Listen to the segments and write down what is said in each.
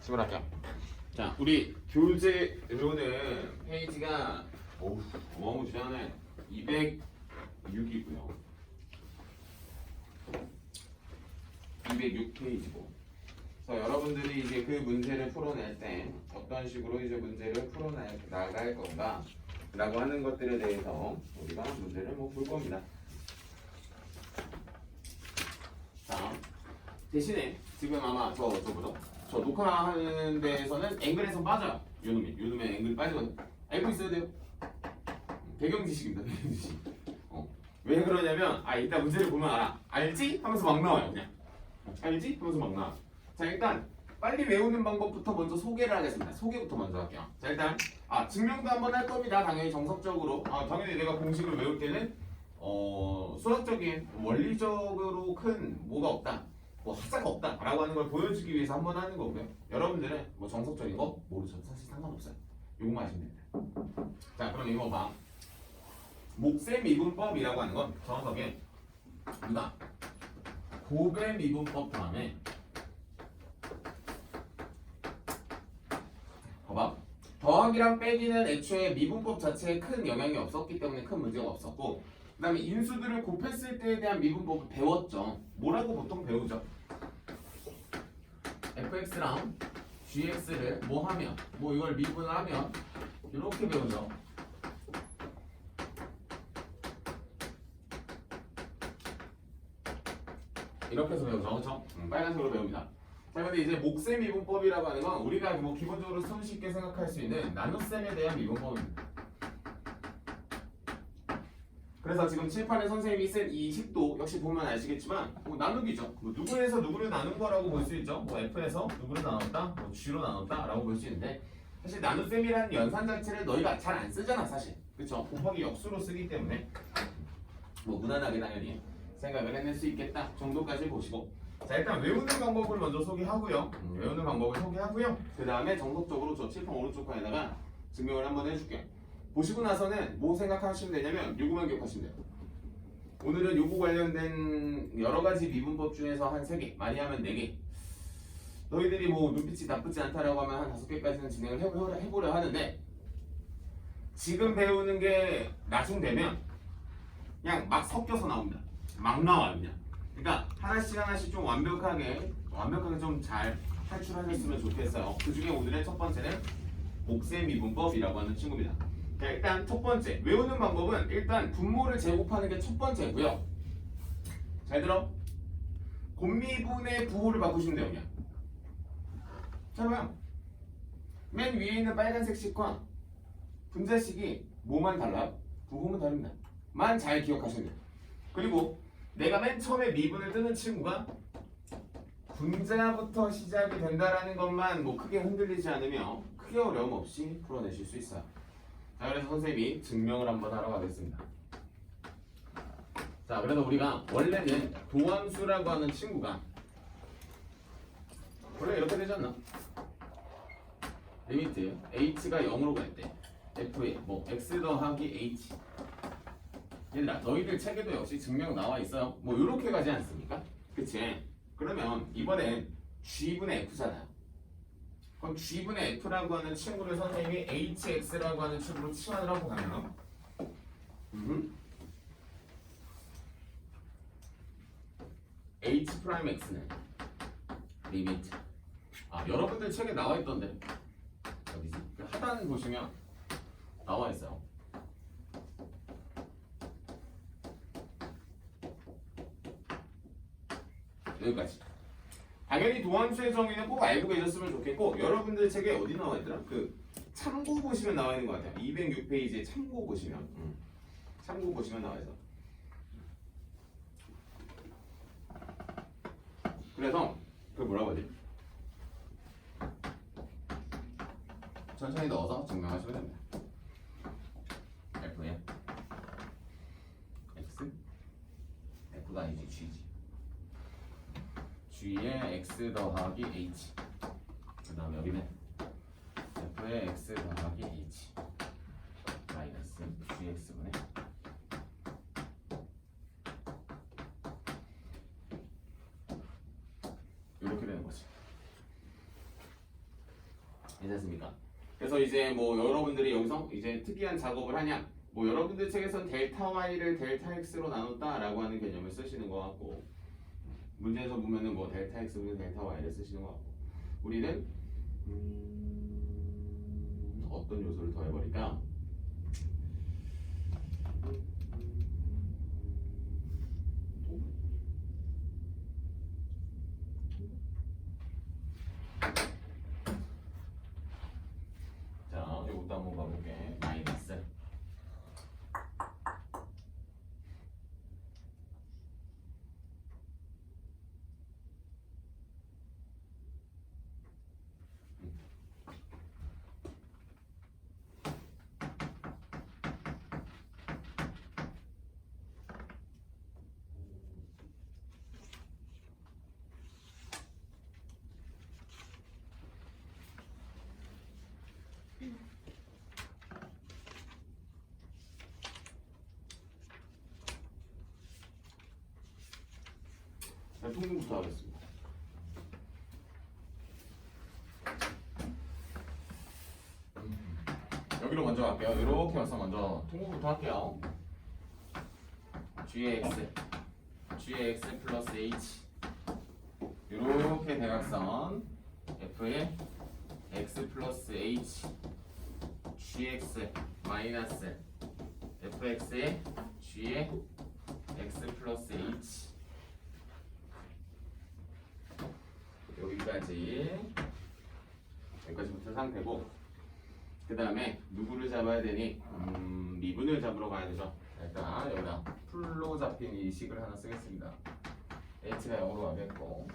질문할게요. 자, 우리 교재로는 페이지가 어마무시하네. 206이고요. 206페이지고. 그래서 여러분들이 이제 그 문제를 풀어낼 때 어떤 식으로 이제 문제를 풀어나갈 건가 라고 하는 것들에 대해서 우리가 문제를 볼 겁니다. 자, 대신에 지금 아마 저 녹화하는 데에서는 앵글에서 빠져요. 요놈의 앵글 빠지거든. 알고 있어야 돼요. 배경 지식입니다. 배경 지식. 왜 그러냐면 이따 문제를 보면 알아. 알지? 하면서 막 나와요. 그냥 알지? 하면서 막 나와. 자, 일단 빨리 외우는 방법부터 먼저 소개를 하겠습니다. 소개부터 먼저 할게요. 자, 일단 증명도 한번 할 겁니다. 당연히 정석적으로. 당연히 내가 공식을 외울 때는 수학적인 원리적으로 큰 뭐가 없다, 뭐 하자가 없다 라고 하는 걸 보여주기 위해서 한번 하는 거고요. 여러분들은 뭐 정석적인 거 모르셔도 사실 상관없어요. 요거만 아시면 됩니다. 자, 그럼 이거 봐. 목세 미분법이라고 하는 건 정확하게 우리가 곱의 미분법 다음에 봐봐. 더하기랑 빼기는 애초에 미분법 자체에 큰 영향이 없었기 때문에 큰 문제가 없었고, 그 다음에 인수들을 곱했을 때에 대한 미분법을 배웠죠. 뭐라고 보통 배우죠? fx랑 gx를 뭐 하면, 뭐 이걸 미분을 하면 이렇게 배우죠. 이렇게 해서 배우죠. 그렇죠? 빨간색으로 배웁니다. 자, 근데 이제 목세 미분법이라고 하는 건 우리가 뭐 기본적으로 손쉽게 생각할 수 있는 나눗셈에 대한 미분법입니다. 그래서 지금 칠판에 선생님이 쓴 이 식도 역시 보면 아시겠지만 나누기죠. 뭐 누구에서 누구를 나눈 거라고 볼 수 있죠. 뭐 f에서 누구를 나눴다, 뭐 g로 나눴다 라고 볼 수 있는데, 사실 나눗셈이라는 연산 자체를 너희가 잘 안 쓰잖아 사실. 그쵸? 곱하기 역수로 쓰기 때문에 뭐 무난하게 당연히 생각을 해낼 수 있겠다 정도까지 보시고, 자, 일단 외우는 방법을 먼저 소개하고요. 외우는 방법을 소개하고요. 그 다음에 정석적으로 저 칠판 오른쪽 칸에다가 증명을 한번 해줄게요. 보시고 나서는 뭐 생각하시면 되냐면 요거만 기억하시면 돼요. 오늘은 요거 관련된 여러 가지 미분법 중에서 한 3개, 많이 하면 4개. 너희들이 뭐 눈빛이 나쁘지 않다라고 하면 한 5개까지는 진행을 해보려 하는데, 지금 배우는 게 나중 되면 그냥 막 섞여서 나옵니다. 막 나와요 그냥. 그러니까 하나씩 좀 완벽하게 좀 잘 탈출하셨으면 좋겠어요. 그 중에 오늘의 첫 번째는 목세 미분법이라고 하는 친구입니다. 자, 일단 첫 번째 외우는 방법은 일단 분모를 제곱하는 게 첫 번째고요. 잘 들어. 곱미분의 부호를 바꾸시면 돼요 그냥. 자, 봐요. 맨 위에 있는 빨간색 식과 분자식이 뭐만 달라요? 부호만 다릅니다. 만 잘 기억하시면 돼요. 그리고 내가 맨 처음에 미분을 뜨는 친구가 분자부터 시작이 된다라는 것만 뭐 크게 흔들리지 않으면 크게 어려움 없이 풀어내실 수 있어요. 자, 그래서 선생님이 증명을 한번 하러 가겠습니다. 자, 그래서 우리가 원래는 도함수라고 하는 친구가 원래 이렇게 되지 않나? 리미트 h가 0으로 갈 때 f에 뭐 x 더하기 h. 얘들아, 너희들 책에도 역시 증명 나와 있어요. 뭐 이렇게 가지 않습니까? 그치? 그러면 이번엔 g분의 f잖아요. 그럼 g분의 f라고 하는 친구를 선생님이 hx라고 하는 친구로 치환을 하고 가면 h'x는 리미트. 여러분들 책에 나와 있던데 어디지? 하단 보시면 나와 있어요. 여기까지. 당연히 도함수의 정의는 꼭 알고 계셨으면 좋겠고, 여러분들 책에 어디 나와 있더라? 그 참고 보시면 나와 있는 것 같아요. 206페이지에 참고 보시면 참고 보시면 나와 있어. 그래서 그 뭐라고 하지? 천천히 넣어서 증명하시면 됩니다. F에 X F가 아니지 G지. G에 X 더하기 H. 그 다음에 여기는 F에 X 더하기 H 마이너스 GX분의 이렇게 되는 거지. 괜찮습니까? 그래서 이제 뭐 여러분들이 여기서 이제 특이한 작업을 하냐? 뭐 여러분들 책에서는 델타 y를 델타 x로 나눴다라고 하는 개념을 쓰시는 것 같고 문제에서 보면은 뭐 델타 x분의 델타 y를 쓰시는 것 같고 우리는 어떤 요소를 더해버릴까? 자, 이것도 한번 봐볼게. 마이너스. 자, 통분부터 하겠습니다. 여기로 먼저 갈게요. 이렇게 와서 먼저 통분부터 할게요. g의 x 플러스 h 이렇게 대각선 f의 x 플러스 h gx 마이너스 fx의 g의 x 플러스 h 여기까지부터 상태고 그 다음에 누구를 잡아야 되니? 미분을 잡으러 가야 되죠. 일단 여기다 풀로 잡힌 이 식을 하나 쓰겠습니다. h가 0으로 가겠고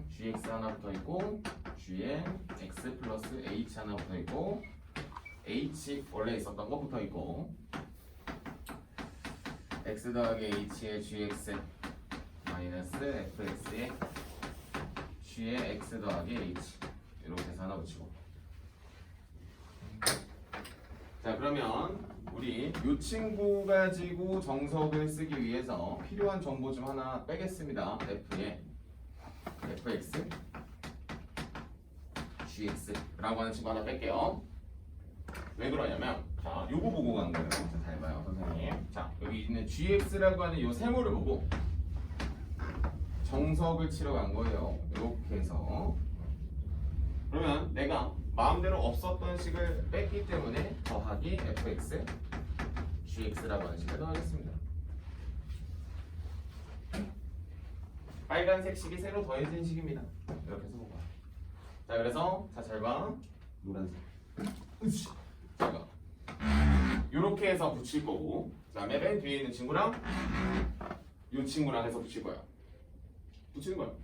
gx 하나 붙어있고 g에 x 플러스 h 하나 붙어있고 h 원래 있었던 거 붙어있고 x 더하기 h의 gx 마이너스 fx의 g의 x 더하기 h 이렇게 해서 하나 붙이고 자 그러면 우리 이 친구 가지고 정석을 쓰기 위해서 필요한 정보 좀 하나 빼겠습니다. f의 fx gx라고 하는 친구 하나 뺄게요. 왜 그러냐면 자 요거 보고 간 거예요. 자, 잘 봐요 선생님. 자 여기 있는 gx라고 하는 요 세모를 보고 정석을 치러 간 거예요. 이렇게 해서 그러면 내가 마음대로 없었던 식을 뺐기 때문에 더하기 fx gx라고 하는 식을 더하겠습니다. 빨간색 식이 새로 더해진 식입니다. 이렇게 해서 볼까요? 자 그래서 잘 봐. 노란색. 자 이렇게 해서 붙일 거고 그 다음에 맨 뒤에 있는 친구랑 이 친구랑 해서 붙일 거예요. 붙이는 거예요.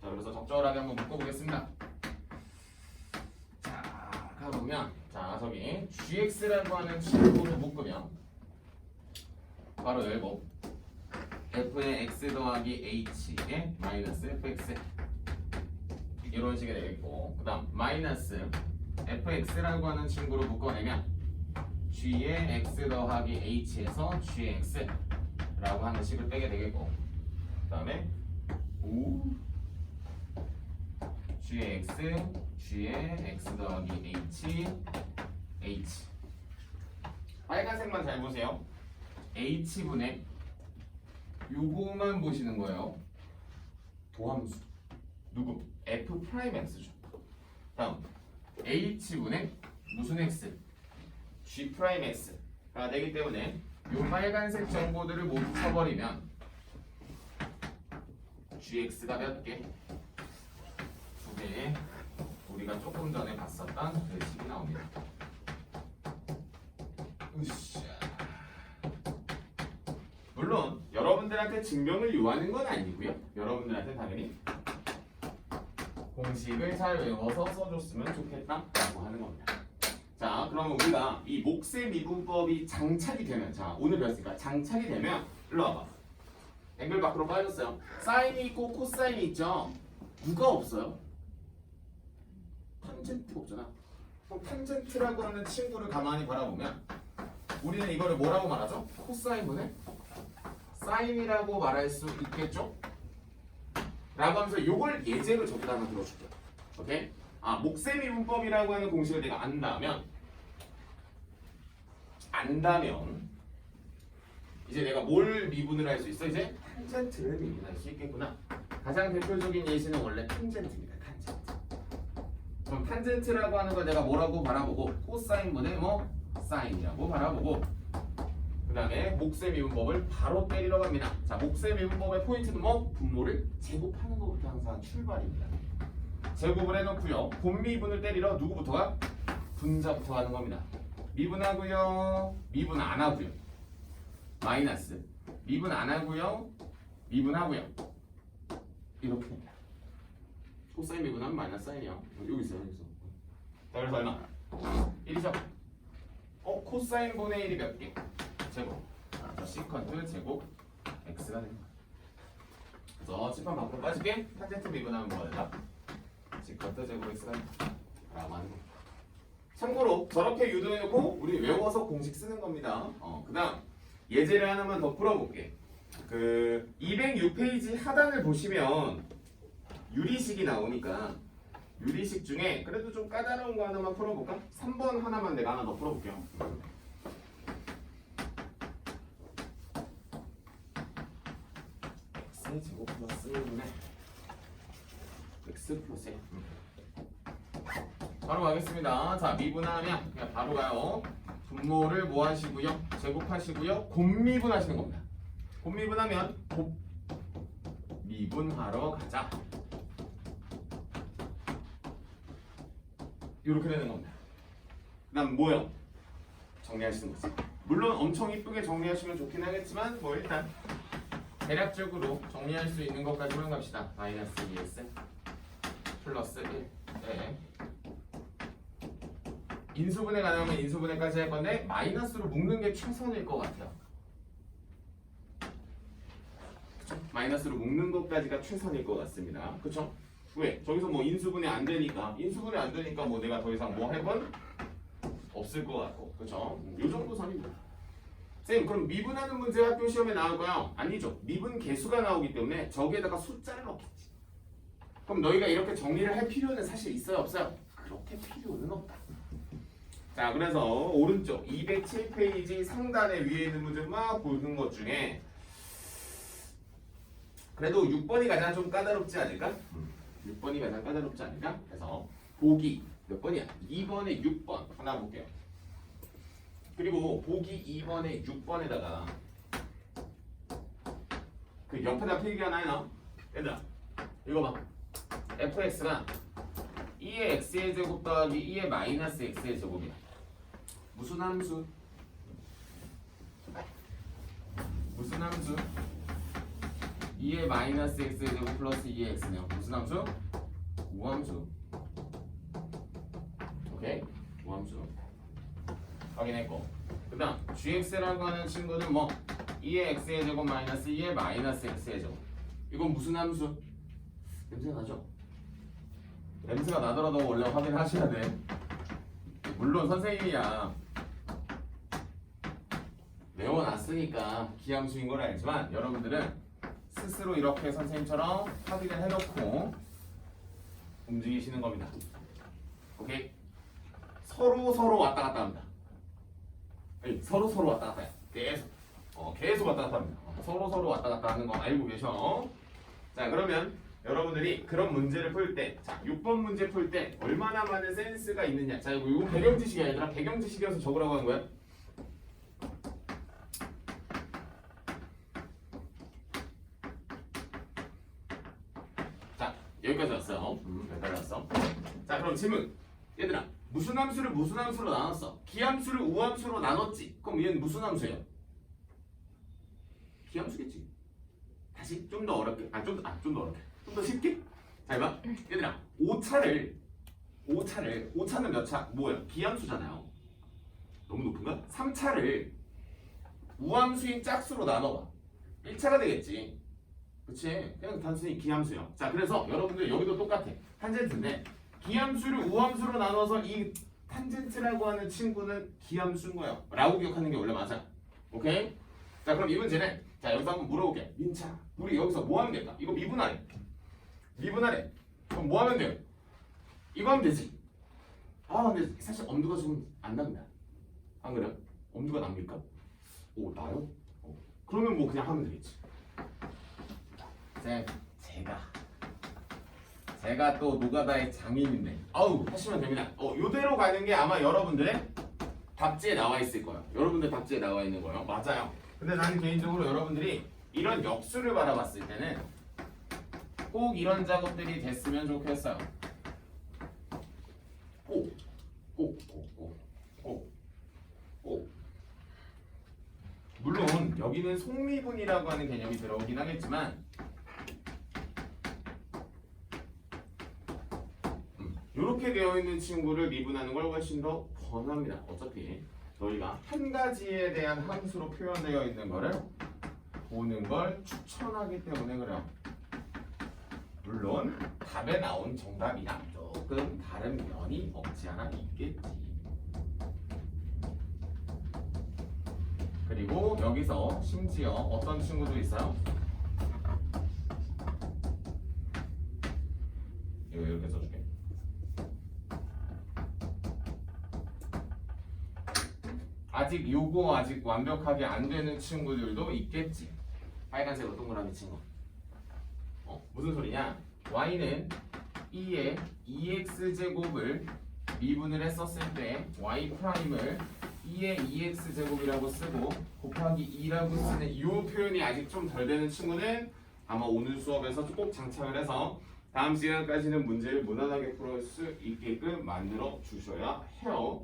자 그래서 적절하게 한번 묶어보겠습니다. 자 가보면 자 저기 gx라고 하는 친구로 묶으면 바로 열고 f의 x 더하기 h의 마이너스 fx 이런 식이 되겠고 그 다음 마이너스 fx라고 하는 친구로 묶어내면 g의 x 더하기 h에서 g의 x라고 하는 식을 빼게 되겠고 그 다음에 g의 x, g의 x 더하기 h 빨간색만 잘 보세요. h분의 요거만 보시는 거예요. 도함수 누구? f'x죠. 다음 h분의 무슨 x? g'x가 되기 때문에 요 빨간색 정보들을 모두 쳐버리면 gx가 몇 개? 2개. 우리가 조금 전에 봤었던 그 식이 나옵니다. 으쌰. 물론 여러분들한테 증명을 요하는 건 아니고요. 여러분들한테 당연히 공식을 잘 외워서 써줬으면 좋겠다라고 하는 겁니다. 자, 그러면 우리가 이 몫의 미분법이 장착이 되면, 자, 오늘 배웠으니까 장착이 되면 일로 와봐. 앵글 밖으로 빠졌어요. 사인이 있고 코사인이 있죠. 누가 없어요? 탄젠트가 없잖아. 그럼 탄젠트라고 하는 친구를 가만히 바라보면 우리는 이거를 뭐라고 말하죠? 코사인분의 사인이라고 말할 수 있겠죠? 라고 하면서 요걸 예제로 저기다 하나 들어줄게요. 오케이? 아, 목세미분법이라고 하는 공식을 내가 안다면 이제 내가 뭘 미분을 할 수 있어? 이제 탄젠트를 미분할 수 있겠구나. 가장 대표적인 예시는 원래 탄젠트입니다. 탄젠트. 그럼 탄젠트라고 하는 걸 내가 뭐라고 바라보고 코사인분의 뭐 사인이라고 바라보고 그 다음에 목세미분법을 바로 때리러 갑니다. 자, 목세미분법의 포인트는 뭐? 분모를 제곱하는 것부터 항상 출발입니다. 제곱을 해놓고요. 곱미분을 때리러 누구부터가? 분자부터 가는 겁니다. 미분하고요. 미분 안 하고요. 마이너스. 미분 안 하고요. 미분하고요. 이렇게 됩니다. 코사인 미분하면 마이너스 사인이요. 여기 있어요. 여기서. 자, 그래서 얼마? 1이죠. 코사인 분의 1이 몇 개? 제곱. 자, 시컨트 제곱 x가 됩니다. 그래서 칠판 밖으로 빠지게 탄젠트 미분하면 뭐가 된다? 시컨트 제곱 x가 된다. 라고 하는 거. 참고로 저렇게 유도해놓고 우리 외워서 공식 쓰는 겁니다. 그 다음 예제를 하나만 더 풀어볼게. 그 206페이지 하단을 보시면 유리식이 나오니까 유리식 중에 그래도 좀 까다로운 거 하나만 풀어볼까? 3번 하나만 내가 하나 더 풀어볼게요. x제곱 플러스 1분의 x 플러스 1. 바로 가겠습니다. 자, 미분하면 그냥 바로 가요. 분모를 뭐 하시고요? 제곱하시고요. 곱미분하시는 겁니다. 곱미분하면 곱미분하러 가자. 이렇게 되는 겁니다. 그 다음 뭐요? 정리하시는 거지. 물론 엄청 이쁘게 정리하시면 좋긴 하겠지만 뭐 일단 대략적으로 정리할 수 있는 것까지만 갑시다. 마이너스 2x 플러스 1. 네. 인수분해 가능하면 인수분해까지 할 건데 마이너스로 묶는 게 최선일 것 같아요. 그쵸? 마이너스로 묶는 것까지가 최선일 것 같습니다. 그쵸? 왜? 저기서 뭐 인수분해 안 되니까 뭐 내가 더 이상 뭐 할 건 없을 것 같고, 그쵸? 요 정도 선입니다. 쌤, 그럼 미분하는 문제 학교 시험에 나올까요? 아니죠. 미분 개수가 나오기 때문에 저기에다가 숫자를 넣겠지. 그럼 너희가 이렇게 정리를 할 필요는 사실 있어요, 없어요? 그렇게 필요는 없다. 자, 그래서 오른쪽 207페이지 상단에 위에 있는 문제 막 보는 것 중에 그래도 6번이 가장 좀 까다롭지 않을까? 6번이 가장 까다롭지 않을까? 그래서 보기 몇 번이야? 2번에 6번 하나 볼게요. 그리고 보기 2번에 6번에다가 그 옆에다 필기 하나 해놔. 얘들아 이거 봐. fx가 2의 x의 제곱 더하기 2의 마이너스 x의 제곱이야. 무슨 함수? 무슨 함수? 2의 마이너스 x의 제곱 플러스 2의 x네요. 무슨 함수? 우함수. 오케이? 우함수. 확인했고. 그 다음 gx라고 하는 친구는 뭐 2의 x의 제곱 마이너스 2의 마이너스 x의 제곱. 이건 무슨 함수? 냄새가 나죠? 냄새가 나더라도 원래 확인하셔야 돼. 물론 선생님이야 외워놨으니까 기함수인 걸 알지만 여러분들은 스스로 이렇게 선생님처럼 확인을 해놓고 움직이시는 겁니다. 오케이? 서로 왔다 갔다 합니다. 서로 왔다 갔다 해. 계속 왔다 갔다 합니다. 서로 왔다 갔다 하는 거 알고 계셔. 자, 그러면 여러분들이 그런 문제를 풀 때, 자, 6번 문제 풀 때 얼마나 많은 센스가 있느냐. 자, 이거 배경 지식이 아니라 배경 지식이어서 적으라고 하는 거야. 자, 여기까지 왔어요. 여기까지 왔어. 자, 그럼 질문. 얘들아, 무슨 함수를 무슨 함수로 나눴어? 기함수를 우함수로 나눴지? 그럼 얘는 무슨 함수예요? 기함수겠지. 다시 좀 더 어렵게. 좀 더 어렵게. 좀 더 쉽게? 잘 봐. 얘들아, 5차는 몇 차? 뭐예요? 기함수잖아요. 너무 높은가? 3차를 우함수인 짝수로 나눠봐. 1차가 되겠지. 그치? 그냥 단순히 기함수요. 자, 그래서 여러분들 여기도 똑같아. 탄젠트인데 기함수를 우함수로 나눠서 이 탄젠트라고 하는 친구는 기함수인 거예요. 라고 기억하는 게 원래 맞아. 오케이? 자, 그럼 이 문제는 자, 여기서 한번 물어볼게. 민차, 우리 여기서 뭐 하면 될까? 이거 미분하래. 그럼 뭐 하면 돼요? 이거 하면 되지. 아 근데 사실 엄두가 좀 안 납니다. 안 그래요? 엄두가 납니까? 오 나요? 그러면 뭐 그냥 하면 되겠지. 쌤 제가 또 노가다의 장인인데 아우 하시면 됩니다. 요대로 가는 게 아마 여러분들의 답지에 나와 있을 거예요. 여러분들 답지에 나와 있는 거예요. 맞아요. 근데 나는 개인적으로 여러분들이 이런 역수를 바라봤을 때는 꼭 이런 작업들이 됐으면 좋겠어요. 꼭. 물론 여기는 속미분이라고 하는 개념이 들어오긴 하겠지만 이렇게 되어 있는 친구를 미분하는 걸 훨씬 더 권합니다. 어차피 저희가 한 가지에 대한 함수로 표현되어 있는 거를 보는 걸 추천하기 때문에 그래요. 물론 답에 나온 정답이랑 조금 다른 면이 없지 않아 있겠지. 그리고 여기서 심지어 어떤 친구도 있어요? 이거 이렇게 써줄게. 아직 완벽하게 안 되는 친구들도 있겠지. 빨간색으로 동그라미 친구. 무슨 소리냐? y는 2의 2x제곱을 미분을 했었을 때 y 프라임을 2의 2x제곱이라고 쓰고 곱하기 2라고 쓰는 이 표현이 아직 좀 덜 되는 친구는 아마 오늘 수업에서 꼭 장착을 해서 다음 시간까지는 문제를 무난하게 풀을 수 있게끔 만들어 주셔야 해요.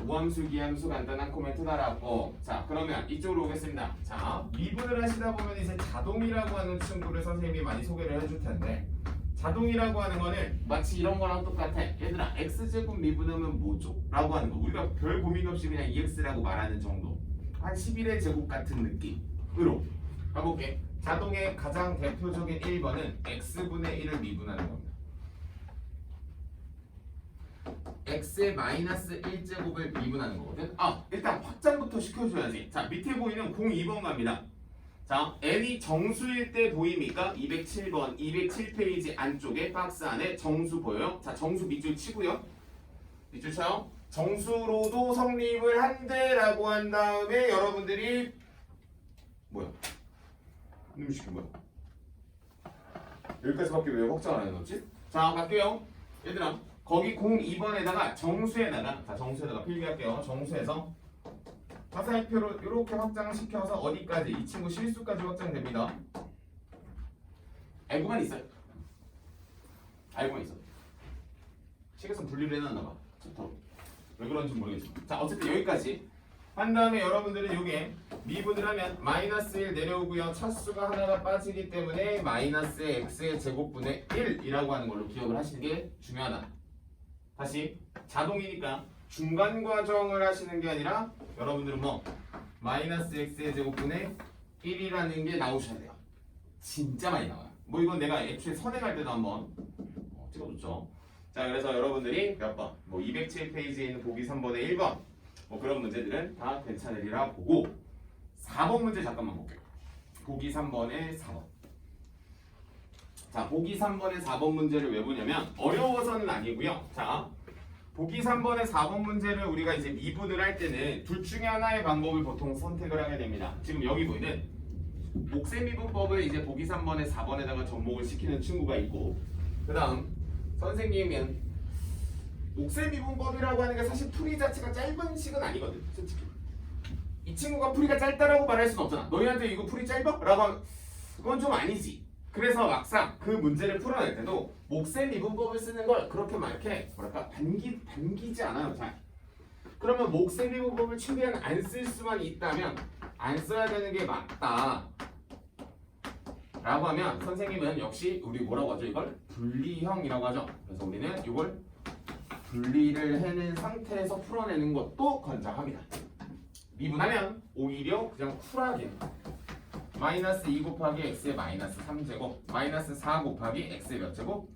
우함수, 기함수 간단한 코멘트 달았고, 자 그러면 이쪽으로 오겠습니다. 자 미분을 하시다 보면 이제 자동이라고 하는 친구를 선생님이 많이 소개를 해줄 텐데, 자동이라고 하는 거는 마치 이런 거랑 똑같아. 얘들아 x제곱 미분하면 뭐죠? 라고 하는 거. 우리가 별 고민 없이 그냥 2x라고 말하는 정도. 한 11의 제곱 같은 느낌으로 가볼게. 자동의 가장 대표적인 1번은 x분의 1을 미분하는 겁니다. x의 마이너스 1제곱을 미분하는 거거든. 일단 확장부터 시켜줘야지. 자 밑에 보이는 02번 갑니다. 자 n이 정수일 때 보입니까? 207번 207페이지 안쪽에 박스 안에 정수 보여요? 자 정수 밑줄 치고요. 밑줄 쳐요. 정수로도 성립을 한대라고 한 다음에 여러분들이 뭐야? 이놈시킨 뭐야? 여기까지밖에 왜 확장을 안 해놓지? 자 갈게요. 얘들아 거기 02번에다가 정수에다가 필기할게요. 정수에서 화살표로 이렇게 확장시켜서 어디까지? 이 친구 실수까지 확장됩니다. 알고만 있어요. 알고만 있어. 책에서 분리를 해놨나봐. 왜 그런지 모르겠지만. 자 어쨌든 여기까지 한 다음에 여러분들은 요게 미분을 하면 마이너스 1 내려오고요. 차수가 하나가 빠지기 때문에 마이너스 x의 제곱분의 1이라고 하는 걸로 기억을 하시는 게 중요하다. 다시 자동이니까 중간 과정을 하시는 게 아니라 여러분들은 뭐 마이너스 x의 제곱분의 1이라는 게 나오셔야 돼요. 진짜 많이 나와요. 뭐 이건 내가 애초에 선행할 때도 한번 찍어줬죠. 자 그래서 여러분들이 몇 번? 뭐 207페이지에 있는 보기 3번에 1번 뭐 그런 문제들은 다 괜찮으리라 보고 4번 문제 잠깐만 볼게요. 보기 3번에 4번. 자 보기 3번에 4번 문제를 왜 보냐면 어려워서는 아니고요. 자 보기 3번에 4번 문제를 우리가 이제 미분을 할 때는 둘 중에 하나의 방법을 보통 선택을 하게 됩니다. 지금 여기 보이는 옥셈미분법을 이제 보기 3번에 4번에다가 접목을 시키는 친구가 있고, 그 다음 선생님은 옥셈미분법이라고 하는 게 사실 풀이 자체가 짧은 식은 아니거든. 솔직히 이 친구가 풀이가 짧다라고 말할 수는 없잖아. 너희한테 이거 풀이 짧아? 라고 하면 그건 좀 아니지. 그래서 막상 그 문제를 풀어낼 때도 옥셈 미분법을 쓰는 걸 그렇게 막 이렇게 뭐랄까 반기지 않아요. 잘. 그러면 옥셈 미분법을 최대한 안 쓸 수만 있다면 안 써야 되는 게 맞다 라고 하면 선생님은 역시 우리 뭐라고 하죠? 이걸 분리형이라고 하죠. 그래서 우리는 이걸 분리를 해낸 상태에서 풀어내는 것도 권장합니다. 미분하면 오히려 그냥 쿨하게 마이너스 2 곱하기 x의 마이너스 3제곱 마이너스 4 곱하기 x의 몇 제곱?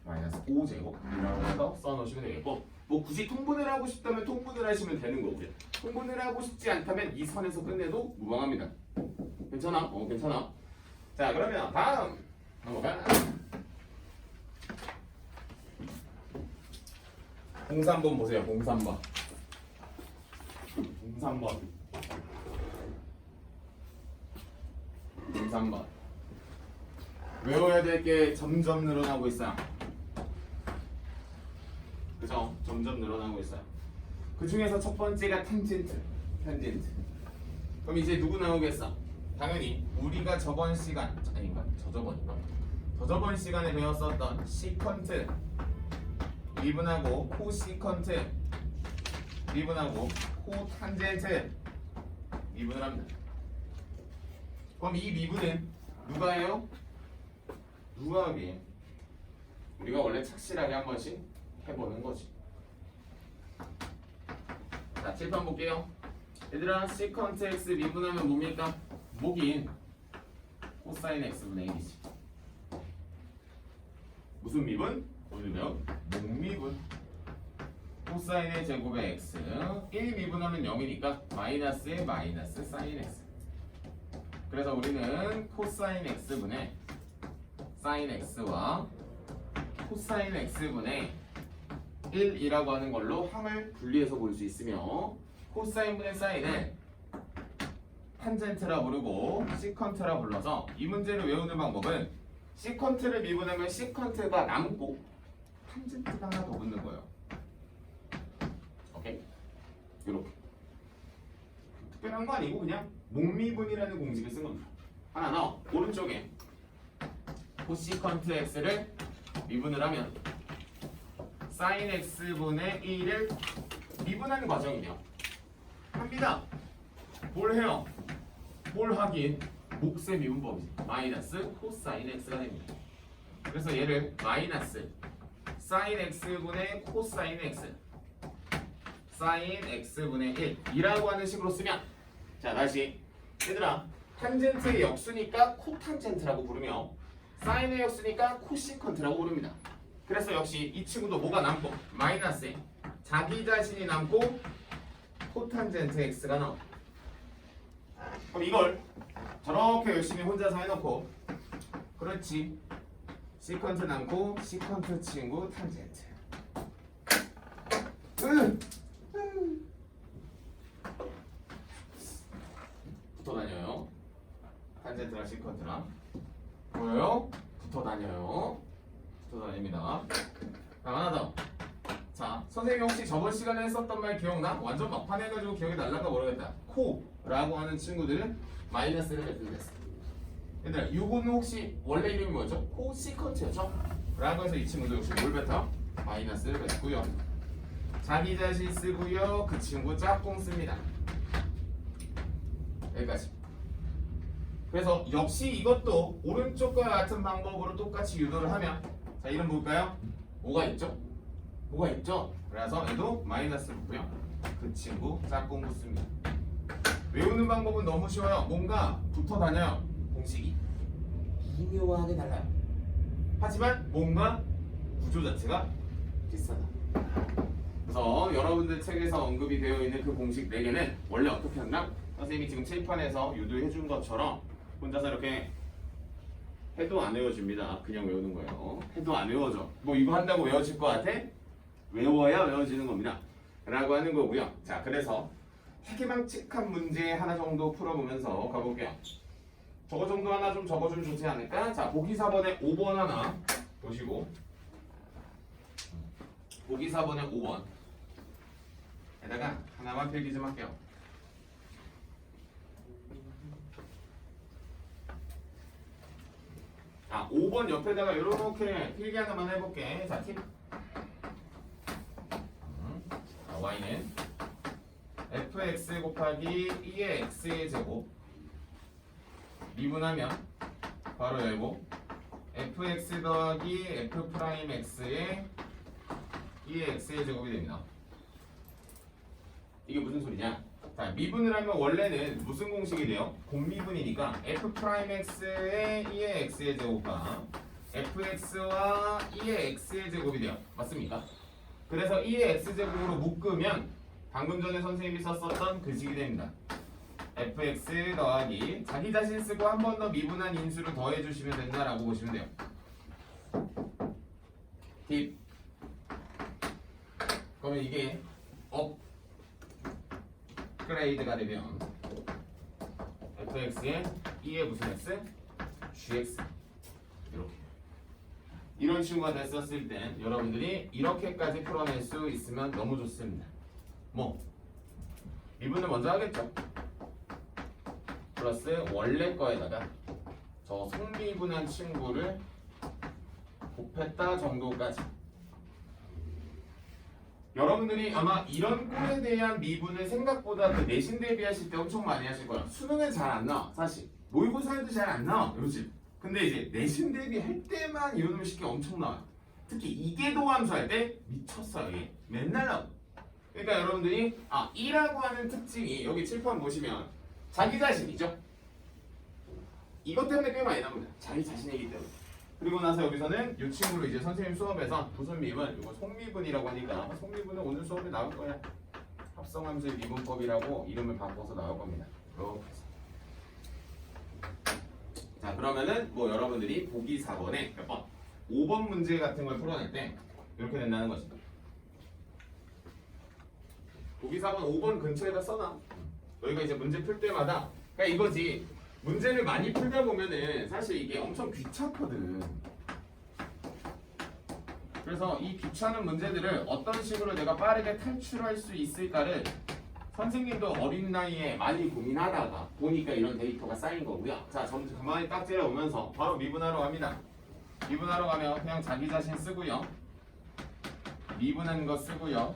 마이너스 5제곱 이라고 해서 써놓으시면 되겠고, 뭐 굳이 통분을 하고 싶다면 통분을 하시면 되는 거고요. 통분을 하고 싶지 않다면 이 선에서 끝내도 무방합니다. 괜찮아? 괜찮아. 자 그러면 다음 넘어가. 03번 보세요. 03번. 03번. 03번. 외워야 될 게 점점 늘어나고 있어요. 그죠? 점점 늘어나고 있어요. 그 중에서 첫 번째가 탄젠트. 탄젠트. 그럼 이제 누구 나오겠어? 당연히 우리가 저번 시간 아닌가? 저저번 시간에 배웠었던 시컨트 리분하고 코시컨트 리분하고 코탄젠트 미분을 합니다. 그럼 이 미분은 누가 해요? 누가 하게? 우리가 원래 착실하게 한 번씩 해보는 거지. 자, 칠판 볼게요. 얘들아, 시컨트 x 미분하면 뭡니까? 목인 코사인 x분의 1이지. 무슨 미분? 오늘은 목미분. 코사인의 제곱의 x 1 미분하면 0이니까 마이너스의 마이너스 사인 x. 그래서 우리는 코사인 x분의 사인 x와 코사인 x분의 1이라고 하는 걸로 함을 분리해서 볼 수 있으며, 코사인분의 사인을 탄젠트라 부르고 시컨트라 불러서 이 문제를 외우는 방법은 시컨트를 미분하면 시컨트가 남고 탄젠트가 하나 더 붙는 거예요. 오케이? 이렇게 특별한 거 아니고 그냥 목미분이라는 공식을 쓴 겁니다. 하나 더 오른쪽에 코시컨트 x를 미분을 하면 사인 x분의 1을 미분하는 과정이며 합니다. 뭘 해요? 뭘 하긴? 몫의 미분법이지. 마이너스 코사인 x가 됩니다. 그래서 얘를 마이너스 사인 x분의 코사인 x 사인 x분의 1이라고 하는 식으로 쓰면, 자 다시 얘들아, 탄젠트의 역수니까 코탄젠트라고 부르며 사인의 역수니까 코시컨트라고 부릅니다. 그래서 역시 이 친구도 뭐가 남고? 마이너스에 자기 자신이 남고 코탄젠트 x가 나와. 그럼 이걸 저렇게 열심히 혼자서 해놓고, 그렇지, 시컨트 남고 시컨트 친구 탄젠트. 붙어 다녀요. 탄젠트랑 시컨트랑 보여요? 붙어 다녀요. 붙어 다닙니다. 자, 하나 더. 자, 선생님이 혹시 저번 시간에 했었던 말 기억나? 완전 막판 해가지고 기억이 날라가 모르겠다. 코라고 하는 친구들은 마이너스를 배분했어. 얘들아, 이거는 혹시 원래 이름이 뭐였죠? 코시컨트였죠? 라고 해서 이 친구도 역시 뭘 뱉어? 마이너스를 뱉고요. 자기 자신 쓰고요. 그 친구 짝꿍 씁니다. 여기까지. 그래서 역시 이것도 오른쪽과 같은 방법으로 똑같이 유도를 하면, 자, 이름 볼까요? 뭐가 있죠? 뭐가 있죠? 그래서 얘도 마이너스 붙고요. 그 친구 짝꿍 붙습니다. 외우는 방법은 너무 쉬워요. 뭔가 붙어 다녀요. 공식이 기묘하게 달라요. 하지만 뭔가 구조 자체가 비슷하다. 그래서 여러분들 책에서 언급이 되어 있는 그 공식 4개는 원래 어떻게 한다? 선생님이 지금 칠판에서 유도해 준 것처럼 혼자서 이렇게 해도 안 외워집니다. 그냥 외우는 거예요. 해도 안 외워져. 뭐 이거 한다고 외워질 것 같아? 외워야 외워지는 겁니다. 라고 하는 거고요. 자, 그래서 해기망측한 문제 하나 정도 풀어보면서 가볼게요. 저거 정도 하나 좀 적어주면 좋지 않을까? 자, 보기 4번에 5번 하나 보시고, 보기 4번에 5번 에다가 하나만 필기 좀 할게요. 자, 5번 옆에다가 이렇게 필기 하나만 해볼게. 자, 팁. 자, y는 fx 곱하기 2의 x의 제곱 미분하면 바로 열고 fx 더하기 f 프라임 x의 2의 x의 제곱이 됩니다. 이게 무슨 소리냐? 자, 미분을 하면 원래는 무슨 공식이 돼요? 곱미분이니까 f 프라임 x의 2의 x의 제곱과 fx와 2의 x의 제곱이 돼요. 맞습니까? 그래서 2의 x제곱으로 묶으면 방금 전에 선생님이 썼었던 그 식이 됩니다. fx 더하기 자기 자신 쓰고 한 번 더 미분한 인수를 더해주시면 된다라고 보시면 돼요. 팁. 그러면 이게 업그레이드가 되면 fx에 2의 무슨 x? gx 이렇게 이런 친구가 됐었을 땐 여러분들이 이렇게까지 풀어낼 수 있으면 너무 좋습니다. 뭐 미분을 먼저 하겠죠. 플러스 원래 거에다가 저 속미분한 친구를 곱했다 정도까지. 여러분들이 아마 이런 꼴에 대한 미분을 생각보다 그 내신 대비하실 때 엄청 많이 하실 거예요. 수능은 잘 안 나와 사실. 모의고사에도 잘 안 나와 요즘. 근데 이제 내신 대비할 때만 이런 식이 엄청 나와요. 특히 이계도 함수할 때 미쳤어요. 이게 맨날 나와. 그러니까 여러분들이 2라고 하는 특징이 여기 칠판 보시면 자기 자신이죠. 이것 때문에 꽤 많이 나옵니다. 자기 자신이기 때문에. 그리고 나서 여기서는 이 친구로 이제 선생님 수업에서 무슨 미분, 이거 속미분이라고 하니까 속미분은 오늘 수업에 나올 거야. 합성함수의 미분법이라고 이름을 바꿔서 나올 겁니다. 이렇게 해서. 자 그러면은 뭐 여러분들이 보기 4번에 몇 번? 5번 문제 같은 걸 풀어낼 때 이렇게 된다는 거지. 보기 4번 5번 근처에다 써놔. 너희가 이제 문제 풀 때마다 그러니까 이거지. 문제를 많이 풀다 보면은 사실 이게 엄청 귀찮거든. 그래서 이 귀찮은 문제들을 어떤 식으로 내가 빠르게 탈출할 수 있을까를 선생님도 어린 나이에 많이 고민하다가 보니까 이런 데이터가 쌓인 거고요. 자, 점점 가만히 딱 째려보면서 바로 미분하러 갑니다. 미분하러 가면 그냥 자기 자신 쓰고요. 미분한 거 쓰고요.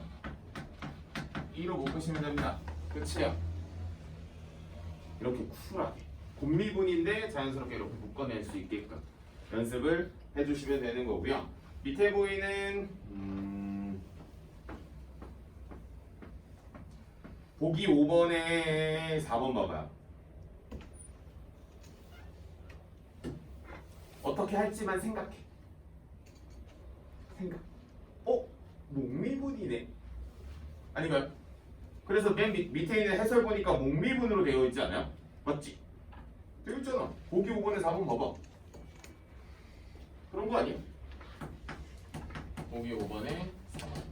2로 묶으시면 됩니다. 끝이에요. 이렇게 쿨하게. 곱미분인데 자연스럽게 이렇게 묶어낼 수 있게끔 연습을 해주시면 되는 거고요. 밑에 보이는 보기 5번에 4번 봐봐요. 어떻게 할지만 생각해. 생각. 목미분이네. 아닌가요? 그래서 맨 밑에 있는 해설 보니까 목미분으로 되어 있지 않아요? 맞지? 되어 있잖아. 보기 5번에 4번 봐봐. 그런 거 아니야? 보기 5번에 4번.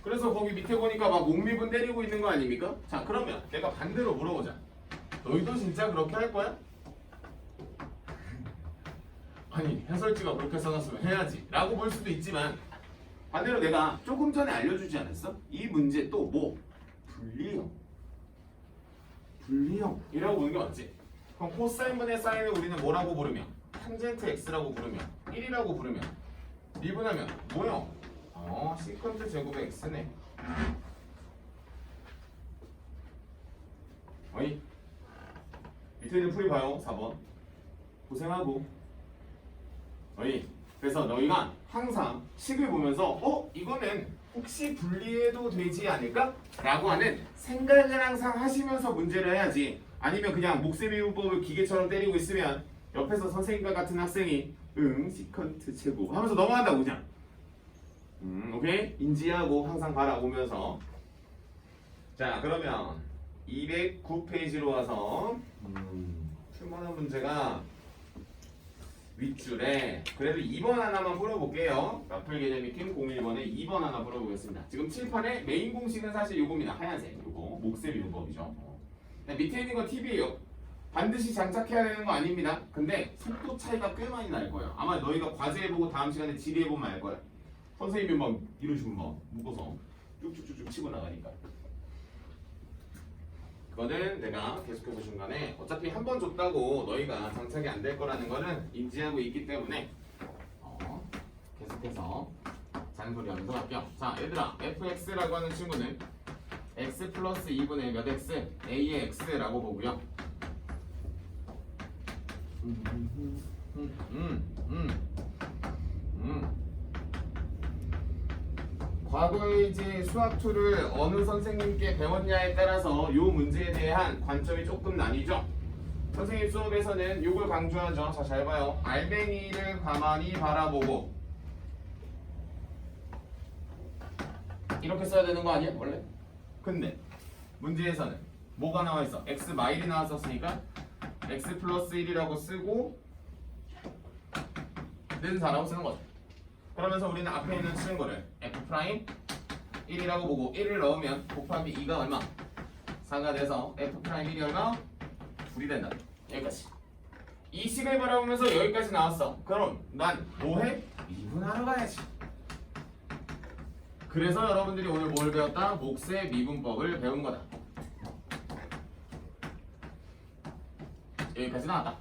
그래서 거기 밑에 보니까 막 목미분 때리고 있는 거 아닙니까? 자 그러면 내가 반대로 물어보자. 너희도 진짜 그렇게 할 거야? 아니 해설지가 그렇게 써놨으면 해야지 라고 볼 수도 있지만 반대로 내가 조금 전에 알려주지 않았어? 이 문제 또 뭐? 분리형. 분리형이라고 보는 게 맞지? 그럼 코사인분의 사인을 우리는 뭐라고 부르며? 탄젠트 x라고 부르며 1이라고 부르며 미분하면 뭐요? 시컨트 제곱의 x네. 어이 밑에 있는 풀이 봐요. 4번 고생하고. 어이 그래서 너희가 항상 식을 보면서 이거는 혹시 분리해도 되지 않을까? 라고 하는 생각을 항상 하시면서 문제를 해야지. 아니면 그냥 목세미분법을 기계처럼 때리고 있으면 옆에서 선생님과 같은 학생이 시컨트 제곱 하면서 넘어간다고 그냥. 오케이? 인지하고 항상 바라보면서. 자 그러면 209페이지로 와서 출만한 문제가 윗줄에 그래도 2번 하나만 풀어볼게요. 마플 개념 익힘 01번에 2번 하나 풀어보겠습니다. 지금 칠판에 메인 공식은 사실 요겁니다. 하얀색 요거 목세미 문법이죠. 밑에 있는 건 팁이에요. 반드시 장착해야 되는 거 아닙니다. 근데 속도 차이가 꽤 많이 날 거예요. 아마 너희가 과제해보고 다음 시간에 질의해보면 알 거예요. 선생님이 막 이런 식으로 막 묶어서 쭉쭉쭉쭉 치고 나가니까. 그거는 내가 계속해서 중간에 어차피 한 번 줬다고 너희가 장착이 안 될 거라는 거는 인지하고 있기 때문에 계속해서 잔소리 하면서 갈게요. 자 얘들아 fx라고 하는 친구는 x 플러스 2분의 몇 x? a의 x라고 보고요. 과거에 이제 수학2를 어느 선생님께 배웠냐에 따라서 이 문제에 대한 관점이 조금 나뉘죠. 선생님 수업에서는 이걸 강조하죠. 자, 잘 봐요. 알맹이를 가만히 바라보고 이렇게 써야 되는 거 아니야? 원래? 근데 문제에서는 뭐가 나와 있어? x 마일이 나왔었으니까 x 플러스 1이라고 쓰고 는 4라고 쓰는 거죠. 그러면서 우리는 앞에 있는 친구를 f 프라임 1이라고 보고 1을 넣으면 곱하기 2가 얼마? 4가 돼서 F'1이 얼마? 2이 된다. 여기까지. 이 식을 바라보면서 여기까지 나왔어. 그럼 난 뭐해? 미분하러 가야지. 그래서 여러분들이 오늘 뭘 배웠다? 몫의 미분법을 배운 거다. 여기까지 나왔다.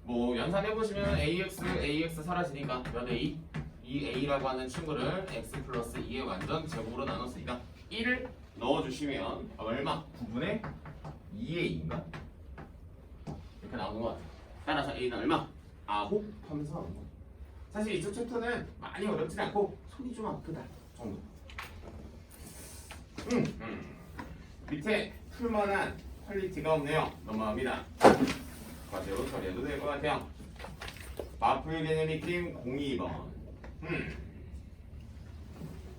뭐 연산해보시면 AX 사라지니까 몇 A? 이 A라고 하는 친구를 X 플러스 2의 완전 제곱으로 나눴으니까 1을 넣어주시면 얼마? 9분의 2A인가? 이렇게 나오는 것 같아요. 따라서 A는 얼마? 9 하면서 나오는 거예요. 사실 이쪽 챕터는 많이 어렵진 않고 손이 좀 아프다 정도. 밑에 풀만한 퀄리티가 없네요. 넘어갑니다. 과제로 처리해도 될 것 같아요. 마플 개념 익힘 02번.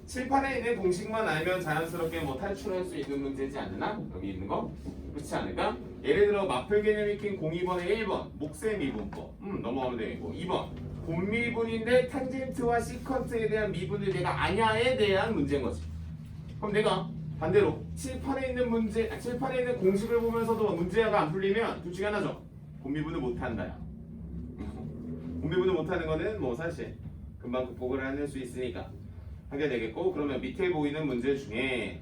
칠판에 있는 공식만 알면 자연스럽게 뭐 탈출할 수 있는 문제지 않나? 여기 있는 거? 그렇지 않을까? 예를 들어 마플 개념 익힘 02번의 1번 몫의 미분법. 넘어가면 되겠고 2번 곱미분인데 탄젠트와 시컨트에 대한 미분을 내가 아냐에 대한 문제인 거지. 그럼 내가 반대로 칠판에 있는 칠판에 있는 공식을 보면서도 문제가 안 풀리면 둘 중에 하나죠. 곱미분을 못한다야. 곱미분을 못하는 거는 뭐 사실 금방 극복을 해낼 수 있으니까 하게 되겠고, 그러면 밑에 보이는 문제 중에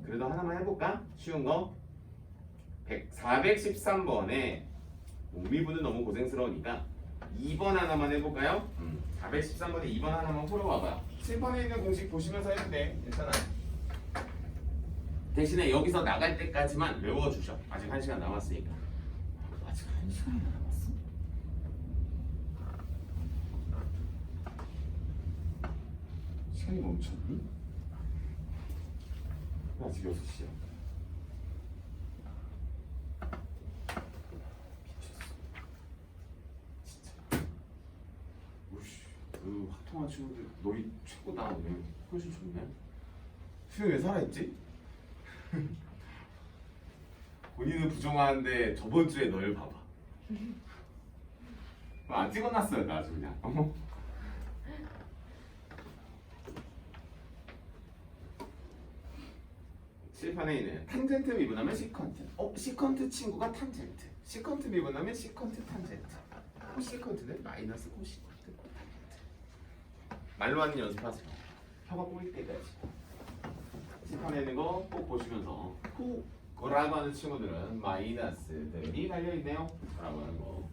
그래도 하나만 해볼까? 쉬운 거 413번에 곱미분은 너무 고생스러우니까 2번 하나만 해볼까요? 413번에 2번 하나만 풀어봐봐요. 7번에 있는 공식 보시면서 해도 돼. 괜찮아. 대신에 여기서 나갈 때까지만 외워주셔. 아직 1시간 남았으니까. 아직 1시간이나 남았어? 시간이 멈췄니? 아직 6시야. 그 화통한 친구들 너희 최고다. 훨씬 좋네. 수영 왜 살아있지? 본인은 부정하는데 저번 주에 널 봐봐. 안 찍어놨어요 나 아주 그냥. 칠판에 있는 탄젠트 미분하면 시컨트. 시컨트 친구가 탄젠트. 시컨트 미분하면 시컨트 탄젠트. 코시컨트는 마이너스 코시컨트. 말로 하는 연습하세요. 혀가 꼬일 때까지. 칠판에 있는 거 꼭 보시면서 거라고 하는 친구들은 마이너스들이 달려있네요. 라고 하는 거.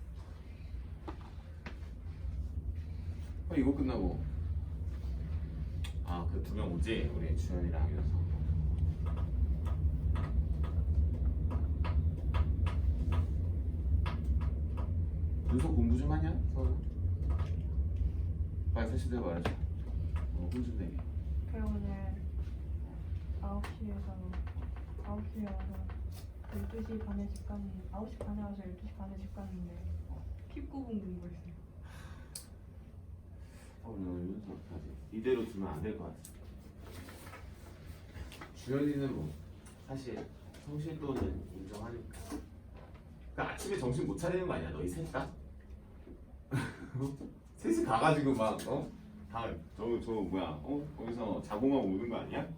이거 끝나고 그 2명 오지? 우리 주현이랑 하면서 눈썹 공부 좀 하냐? 서로? 빨리 사실 말하자. 혼좀 내게. 그래 오늘 9시에 와서 12시 반에 집 갔는데 9시 반에 와서 12시 반에 집 갔는데 19분 공부했어요. 오늘 눈썹 어떡하지? 이대로 두면 안 될 것 같아. 주현이는 뭐 사실 성실도는 인정하니까. 그러니까 아침에 정신 못 차리는 거 아니야? 너희 셋 다? 셋이 가가지고 막 다 저 뭐야? 거기서 자고만 오는 거 아니야?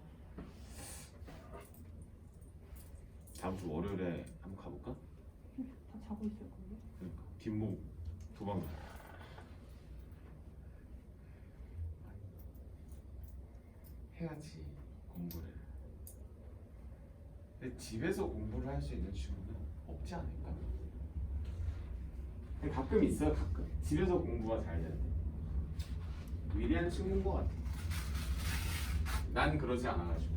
다음 주 월요일에 한번 가볼까? 다 자고 있을 거예요? 그러니까 뒷목 도망가. 해야지 공부를. 근데 집에서 공부를 할 수 있는 친구는 없지 않을까? 근데 가끔 있어요. 가끔 집에서 공부가 잘 되는데 위리한 친구인 것 같아. 난 그러지 않아가지고.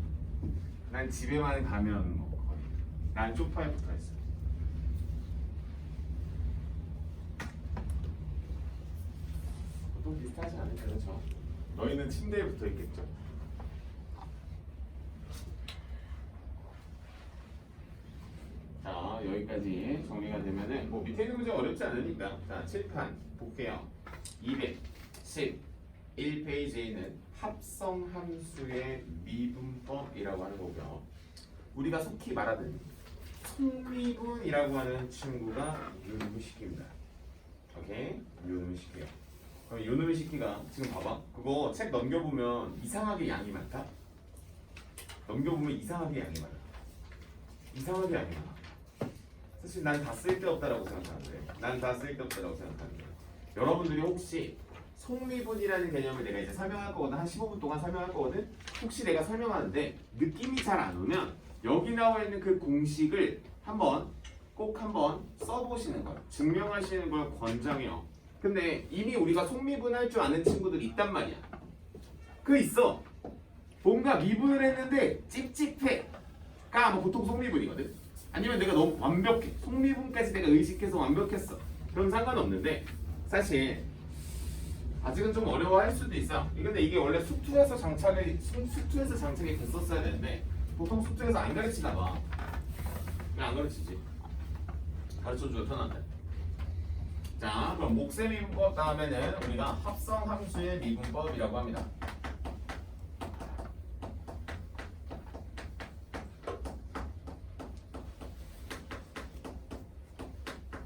난 집에만 가면 뭐 거의 난 소파에 붙어있어. 보통 비슷하지 않을까? 그렇죠? 너희는 침대에 붙어있겠죠? 자, 여기까지 정리가 되면은 뭐 밑에 있는 문제 어렵지 않으니까 자, 칠판 볼게요. 211페이지에 있는 합성함수의 미분법이라고 하는 거고요. 우리가 속히 말하는 속미분이라고 하는 친구가 유리식입니다. 오케이? 요놈의 식기가. 그럼 요놈의 식기가 지금 봐봐. 그거 책 넘겨보면 이상하게 양이 많다. 넘겨보면 이상하게 양이 많아. 이상하게 양이 많아. 사실 난 다 쓸데없다라고 생각하는데, 난 다 쓸데없다라고 생각하는데, 여러분들이 혹시 속미분이라는 개념을 내가 이제 설명할 거거든. 한 15분 동안 설명할 거거든. 혹시 내가 설명하는데 느낌이 잘 안 오면 여기 나와 있는 그 공식을 꼭 한번 써보시는 걸, 증명하시는 걸 권장해요. 근데 이미 우리가 속미분 할 줄 아는 친구들이 있단 말이야. 그 있어. 뭔가 미분을 했는데 찝찝해. 가 아마 보통 속미분이거든. 아니면 내가 너무 완벽해. 속미분까지 내가 의식해서 완벽했어. 그럼 상관없는데 사실 아직은 좀 어려워할 수도 있어. 근데 이게 원래 수투에서 장착이 됐었어야 되는데 보통 수투에서 안 가르치나 봐. 그냥 안 가르치지. 가르쳐줘도 편한데. 자, 그럼 몫의 미분법 다음에는 우리가 합성함수의 미분법이라고 합니다.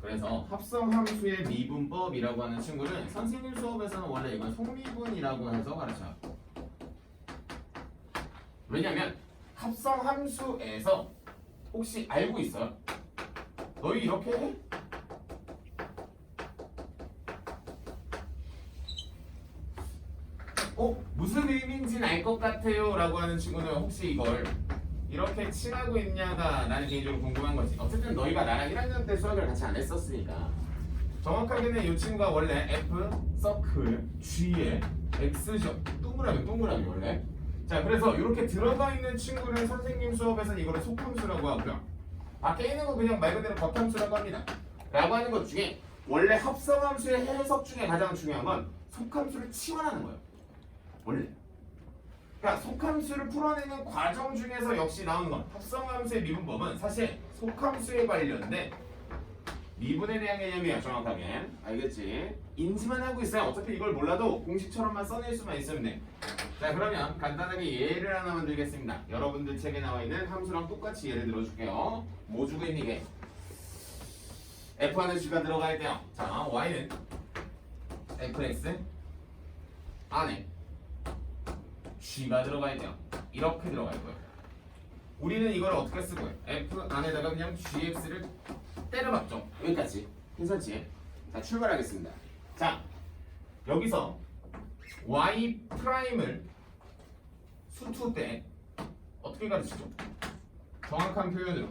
그래서 합성함수의 미분법이라고 하는 친구는 선생님 수업에서는 원래 이건 속미분이라고 해서 가르쳐요. 왜냐면 합성함수에서 혹시 알고 있어요? 너희 이렇게 해? 무슨 의미인지는 알 것 같아요 라고 하는 친구는 혹시 이걸 이렇게 칠하고 있냐가 나는 개인적으로 궁금한 거지. 어쨌든 너희가 나랑 1학년 때 수학을 같이 안 했었으니까 정확하게는 이 친구가 원래 F 서클 G에 X죠. 동그라미 원래. 자, 그래서 이렇게 들어가 있는 친구는 선생님 수업에서는 이거를 속함수라고 하고요. 밖에 있는 거 그냥 말 그대로 겉함수라고 합니다. 라고 하는 것 중에 원래 합성함수의 해석 중에 가장 중요한 건 속함수를 치환하는 거예요. 원래. 그러니까 속함수를 풀어내는 과정 중에서 역시 나오는 건 합성함수의 미분법은 사실 속함수에 관련된 미분에 대한 개념이에요. 정확하게. 알겠지? 인지만 하고 있어요. 어차피 이걸 몰라도 공식처럼만 써낼 수만 있으면 돼. 자, 그러면 간단하게 예를 하나 만들겠습니다. 여러분들 책에 나와 있는 함수랑 똑같이 예를 들어줄게요. 뭐 주고 있니 이게? f 안에 g가 들어가야 돼요. 자, y는 fx 안에 g가 들어가야 돼요. 이렇게 들어갈 거예요. 우리는 이걸 어떻게 쓰고요? f 안에다가 그냥 gx를 때려박죠. 여기까지. 괜찮지? 자, 출발하겠습니다. 자, 여기서 y 프라임을 수투 때 어떻게 가르치죠? 정확한 표현으로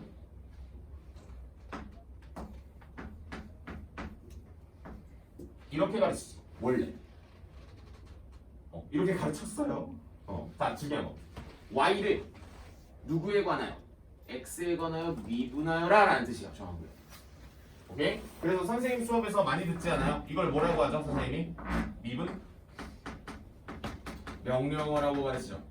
이렇게 가르치지. 원래 이렇게 가르쳤어요. 자, 중요한 거 y를 누구에 관하여? x에 관하여 미분하여라 라는 뜻이야. 정확하게. 오케이? 그래서 선생님 수업에서 많이 듣지 않아요? 이걸 뭐라고 하죠? 선생님이? 미분? 명령어라고 가르치죠.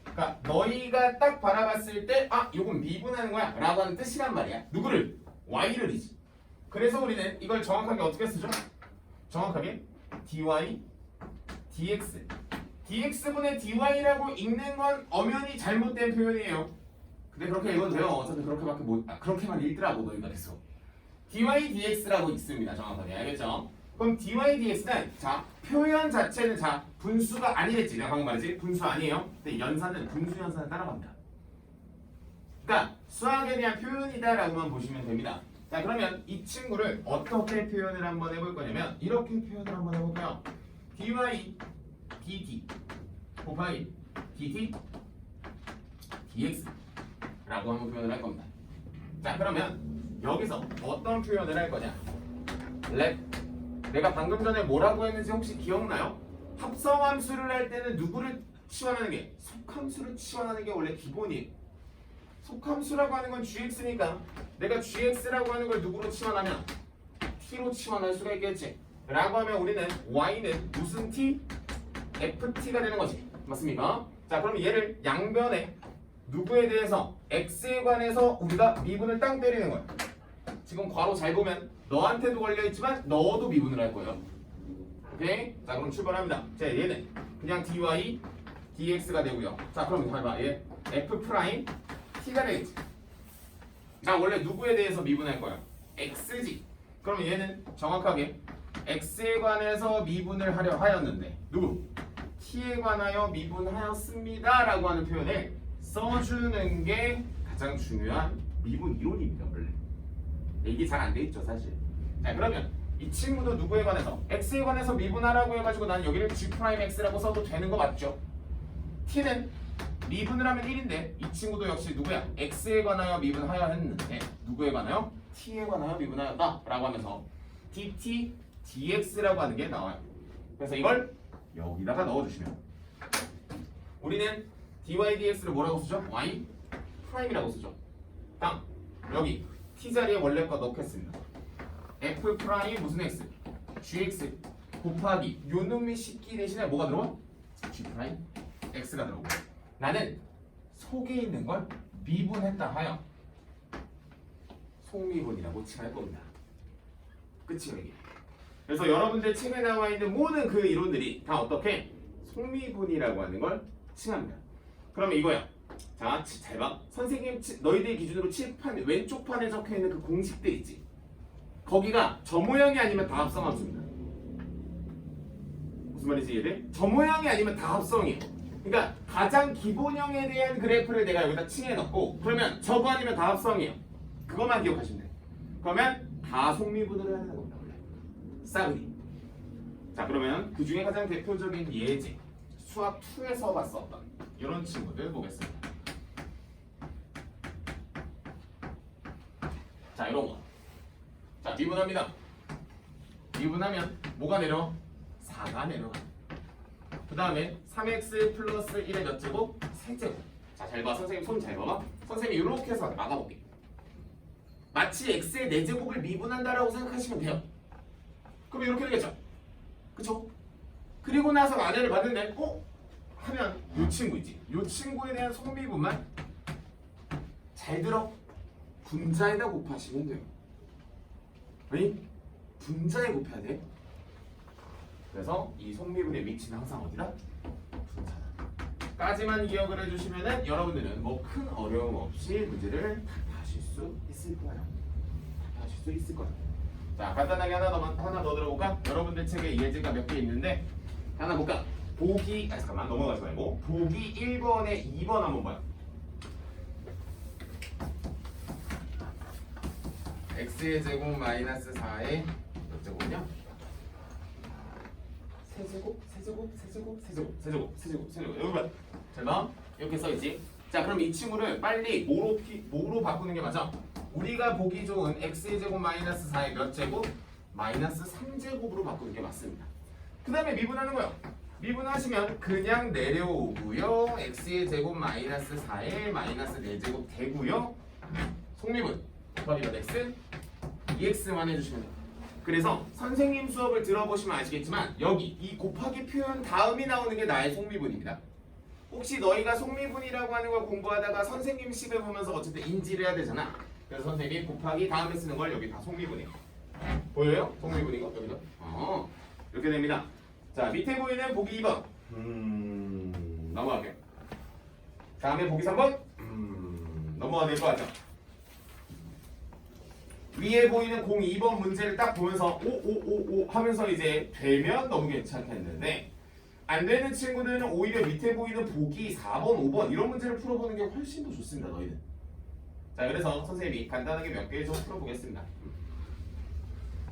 그러니까 너희가 딱 바라봤을 때 이건 미분하는 거야 라고 하는 뜻이란 말이야. 누구를? y를이지. 그래서 우리는 이걸 정확하게 어떻게 쓰죠? 정확하게 dy dx dx분의 dy라고 읽는 건 엄연히 잘못된 표현이에요. 근데 그렇게 읽어도 돼요. 어차피 그렇게밖에 그렇게만 읽더라고 너희가 계속. dy dx라고 읽습니다. 정확하게. 알겠죠? 그럼 dy dx는 자 표현 자체는 자 분수가 아니랬지. 내가 방금 말했지. 분수 아니에요. 근데 연산은 분수 연산을 따라갑니다. 그러니까 수학에 대한 표현이다라고만 보시면 됩니다. 자, 그러면 이 친구를 어떻게 표현을 한번 해볼 거냐면 이렇게 표현을 한번 해볼까요? dy dt 곱하기 dt dx 라고 한번 표현을 할 겁니다. 자, 그러면 여기서 어떤 표현을 할 거냐? 내가 방금 전에 뭐라고 했는지 혹시 기억나요? 합성함수를 할 때는 누구를 치환하는 게? 속함수를 치환하는 게 원래 기본이에요. 속함수라고 하는 건 gx니까 내가 gx라고 하는 걸 누구로 치환하면? t로 치환할 수가 있겠지. 라고 하면 우리는 y는 무슨 t? ft가 되는 거지. 맞습니까? 자, 그럼 얘를 양변에 누구에 대해서 x에 관해서 우리가 미분을 땅 때리는 거야. 지금 괄호 잘 보면 너한테도 걸려있지만 너도 미분을 할 거예요. 오케이? 자, 그럼 출발합니다. 자, 얘는 그냥 dy dx가 되고요. 자, 그럼 봐봐. 얘 f 프라임 t가 되겠지. 자, 원래 누구에 대해서 미분할 거야? x지. 그럼 얘는 정확하게 x에 관해서 미분을 하려 하였는데 누구? t에 관하여 미분하였습니다 라고 하는 표현을 써주는 게 가장 중요한 미분 이론입니다. 원래 이게 잘 안 돼 있죠 사실. 자 그러면 이 친구도 누구에 관해서 x에 관해서 미분하라고 해가지고 난 여기를 g'x라고 써도 되는 거 맞죠? t는 미분을 하면 1인데 이 친구도 역시 누구야? x에 관하여 미분하여 했는데 누구에 관하여? t에 관하여 미분하였다 라고 하면서 dt, dx라고 하는 게 나와요. 그래서 이걸 여기다가 넣어주시면 우리는 dy, dx를 뭐라고 쓰죠? y 프라임이라고 쓰죠. 다음 여기 t 자리에 원래 거 넣겠습니다. f 프라임 무슨 x? gx 곱하기 요 놈의 식기 대신에 뭐가 들어와? g 프라임 x가 들어오고 나는 속에 있는 걸 미분했다 하여 속미분이라고 칭할 겁니다. 끝이에요 이게. 그래서 여러분들 책에 나와 있는 모든 그 이론들이 다 어떻게 속미분이라고 하는 걸 칭합니다. 그러면 이거야. 자, 잘 봐. 선생님 너희들 기준으로 칠판 왼쪽 판에 적혀 있는 그 공식들 있지. 거기가 저 모양이 아니면 다 합성함수입니다. 무슨 말인지 이해돼? 저 모양이 아니면 다 합성이에요. 그러니까 가장 기본형에 대한 그래프를 내가 여기다 칭해 넣고 그러면 저거 아니면 다 합성이에요. 그것만 기억하시면 돼요. 그러면 다 속미분을 해야 되는 겁니다. 원래. 싸그리. 자 그러면 그 중에 가장 대표적인 예제 수학 2에서 봤었던 이런 친구들 보겠습니다. 자 이런 거. 자 미분합니다. 미분하면 뭐가 내려? 4가 내려가. 그 다음에 3x 플러스 1의 몇 제곱? 세제곱. 자 잘 봐. 선생님 손 잘 봐봐. 선생님이 이렇게 해서 막아볼게. 마치 x의 4제곱을 미분한다라고 생각하시면 돼요. 그럼 이렇게 되겠죠? 그쵸? 그리고 나서 만회를 받는데 하면 요 친구 있지? 요 친구에 대한 속미분만 잘 들어. 분자에다 곱하시면 돼요. 아니? 분자에 곱해야 돼. 그래서 이 속미분의 위치는 항상 어디다? 분자다. 까지만 기억을 해주시면은 여러분들은 뭐 큰 어려움 없이 문제를 답하실 수 있을 거예요. 답하실 수 있을 거예요. 자 간단하게 하나 더 들어볼까? 여러분들 책에 예제가 몇 개 있는데 하나 볼까? 잠깐만 넘어가지 말고 보기 1번에 2번 한번 봐요. x의 제곱 마이너스 4의 몇 제곱이냐? 세제곱 여기 봐. 잘 봐. 이렇게 써있지. 자 그럼 이 친구를 빨리 뭐로 바꾸는 게 맞아? 우리가 보기 좋은 x의 제곱 마이너스 4의 몇 제곱? 마이너스 3제곱으로 바꾸는 게 맞습니다. 그 다음에 미분하는 거예요. 미분하시면 그냥 내려오고요. x의 제곱 마이너스 4의 마이너스 4제곱 되고요. 속미분 곱하기 몇 x? 2x만 해주시면 돼요. 그래서 선생님 수업을 들어보시면 아시겠지만 여기 이 곱하기 표현 다음이 나오는 게 나의 속미분입니다. 혹시 너희가 속미분이라고 하는 걸 공부하다가 선생님 식을 보면서 어쨌든 인지를 해야 되잖아. 그래서 선생님이 곱하기 다음에 쓰는 걸 여기 다 속미분이에요. 보여요? 속미분인 거 여기도? 이렇게 됩니다. 자 밑에 보이는 보기 2번 넘어갈게요. 다음에 보기 3번 넘어가야 될 것 같죠? 위에 보이는 02번 문제를 딱 보면서 오 하면서 이제 되면 너무 괜찮겠는데 안 되는 친구들은 오히려 밑에 보이는 보기 4번, 5번 이런 문제를 풀어보는 게 훨씬 더 좋습니다. 너희는. 자 그래서 선생님이 간단하게 몇 개 좀 풀어보겠습니다. 자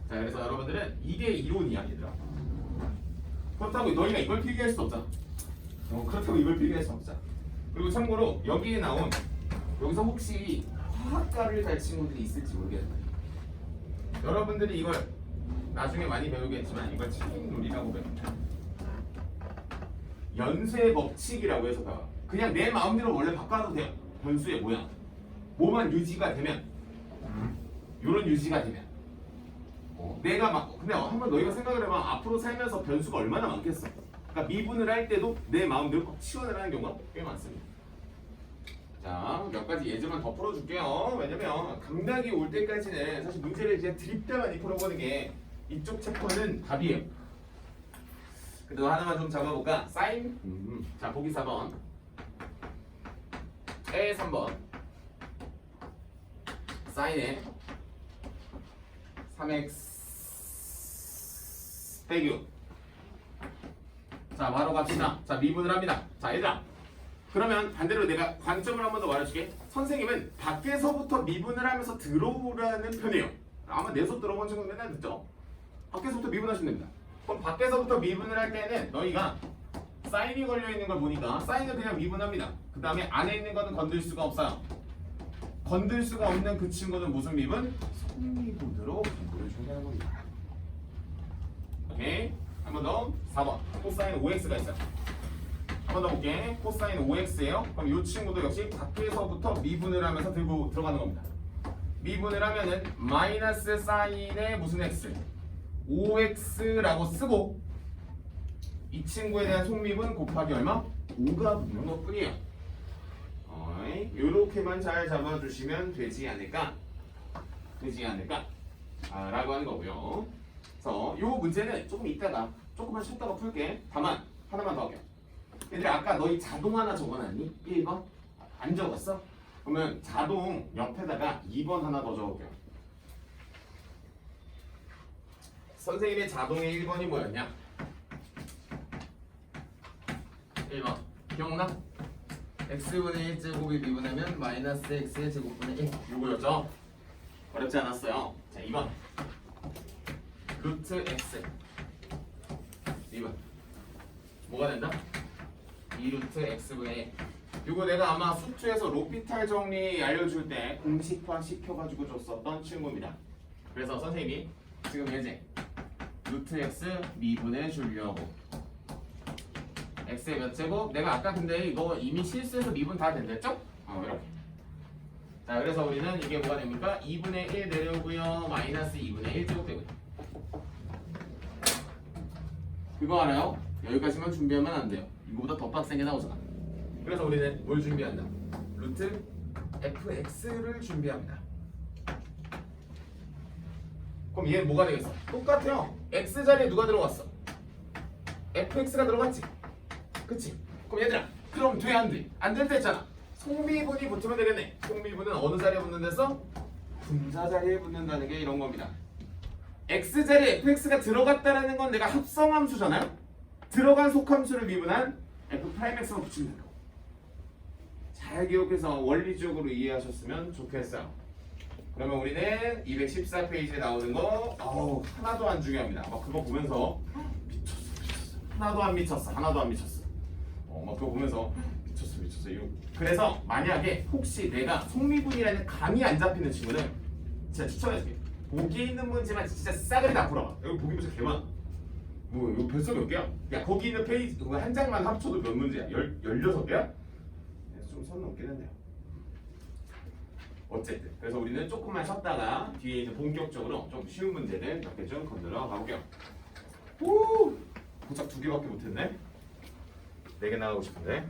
그래서 여러분들은 이게 이론이야 얘들아. 그렇다고 너희가 이걸 필기할 수 없잖아. 그렇다고 이걸 필기할 수 없잖아. 그리고 참고로 여기에 나온 여기서 혹시 화학과를 갈 친구들이 있을지 모르겠는데 여러분들이 이걸 나중에 많이 배우겠지만 이걸 체인룰이라고 배웁니다. 연쇄 법칙이라고 해서 배워요. 그냥 내 마음대로 원래 바꿔도 돼요. 변수의 모양 뭐만 유지가 되면 요런 유지가 되면 내가 막 근데 한번 너희가 생각을 해봐. 앞으로 살면서 변수가 얼마나 많겠어. 그러니까 미분을 할 때도 내 마음대로 치환을 하는 경우가 꽤 많습니다. 자, 몇 가지 예제만 더 풀어줄게요. 왜냐면 감각이 올 때까지는 사실 문제를 이제 드립 때 많이 풀어보는 게 이쪽 챕터는 답이에요. 그래도 하나만 좀 잡아볼까? 사인. 자, 보기 4번. 에 3번. 사인에 3x 빼기 6. 자 바로 갑시다. 자 미분을 합니다. 자 얘들아 그러면 반대로 내가 관점을 한 번 더 말해줄게. 선생님은 밖에서부터 미분을 하면서 들어오라는 편이에요. 아마 내 수업 들어본 친구는 맨날 듣죠. 밖에서부터 미분하시면 됩니다. 그럼 밖에서부터 미분을 할 때는 너희가 사인이 걸려있는 걸 보니까 사인을 그냥 미분합니다. 그 다음에 안에 있는 거는 건들 수가 없어요. 건들 수가 없는 그 친구는 무슨 미분? 성미분으로 분모를 준다는 겁니다. 오케이? 한 번 더 4번 코사인 5x가 있어요. 한 번 더 볼게. 코사인 5x예요. 그럼 이 친구도 역시 밖에서부터 미분을 하면서 들고 들어가는 겁니다. 미분을 하면은 마이너스 사인의 무슨 x 5x라고 쓰고 이 친구에 대한 속미분 곱하기 얼마? 5가 붙는 것 뿐이에요. 이렇게만 잘 잡아주시면 되지 않을까? 라고 하는 거고요. 그래서 이 문제는 조금 이따가 조금만 쉬었다가 풀게. 다만 하나만 더 할게요. 얘들아 아까 너희 자동 하나 적어놨니? 1번? 안 적었어? 그러면 자동 옆에다가 2번 하나 더 적을게요. 선생님의 자동의 1번이 뭐였냐? 1번 기억나? x분의 1제곱이 미분하면 마이너스 x의 제곱분의 1 요거였죠? 어렵지 않았어요. 자 2번 루트 x 2번 뭐가 된다? 2루트 x분의 1 이거 내가 아마 수투에서 로피탈 정리 알려줄 때 공식화 시켜가지고 줬었던 친구입니다. 그래서 선생님이 지금 예제 루트 x 미분해 주려고 x의 몇 제곱? 내가 아까 근데 이거 이미 실수해서 미분 다 된댔죠? 이렇게. 자 그래서 우리는 이게 뭐가 됩니까? 2분의 1 내려오고요 마이너스 2분의 1 제곱 되고요. 그거 알아요? 여기까지만 준비하면 안 돼요. 이거보다 더 빡센 게 나오잖아. 그래서 우리는 뭘 준비한다? 루트 fx를 준비합니다. 그럼 얘는 뭐가 되겠어? 똑같아요. x 자리에 누가 들어갔어? fx가 들어갔지? 그치? 그럼 얘들아 그럼 돼 안 돼? 안 된다 했잖아. 속미분이 붙으면 되겠네. 속미분은 어느 자리에 붙는댔어? 분자 자리에 붙는다는 게 이런 겁니다. x 자리에 fx가 들어갔다라는 건 내가 합성함수잖아요? 들어간 속함수를 미분한 f'x만 붙이면 된다고. 잘 기억해서 원리적으로 이해하셨으면 좋겠어요. 그러면 우리는 214페이지에 나오는 거 하나도 안 중요합니다. 막 그거 보면서 미쳤어. 하나도 안 미쳤어. 막 그거 보면서 미쳤어. 이거. 그래서 만약에 혹시 내가 속미분이라는 감이 안 잡히는 친구는 진짜 추천해줄게. 보기에 있는 문제만 진짜 싸그리 다 풀어봐. 여기 보기 문제 개 많아. 뭐 이거 벌써 몇 개야? 야 거기 있는 페이지 그거 한 장만 합쳐도 몇 문제야? 16개야? 좀 선 넘긴 했네요. 어쨌든 그래서 우리는 조금만 쉬었다가 뒤에 있는 본격적으로 좀 쉬운 문제들 몇 개 좀 건드려 가볼게요. 오! 고작 2개밖에 못했네? 4개 나가고 싶은데